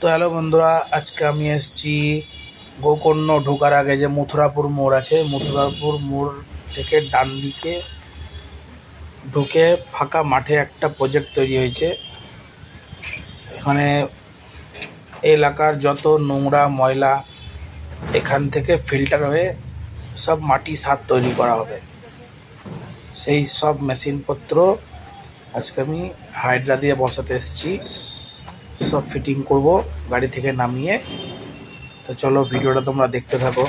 तो हेलो बंधुरा आज के আমি এসেছি গোকর্ণ ঢোকার আগে যে মথুরাপুর মোড় আছে মথুরাপুর মোড় থেকে ডান দিকে ঢুকে ফাঁকা মাঠে একটা প্রজেক্ট তৈরি হয়েছে। এখানে এলাকার যত নোংরা ময়লা এখান থেকে ফিল্টার হয়ে সব মাটি সার তৈরি করা হবে। সেই সব মেশিনপত্র আজকে আমি হাইড্রা দিয়ে বসাতে এসেছি, সব ফিটিং করব গাড়ি থেকে নামিয়ে। তো চলো ভিডিওটা তোমরা দেখতে থাকো।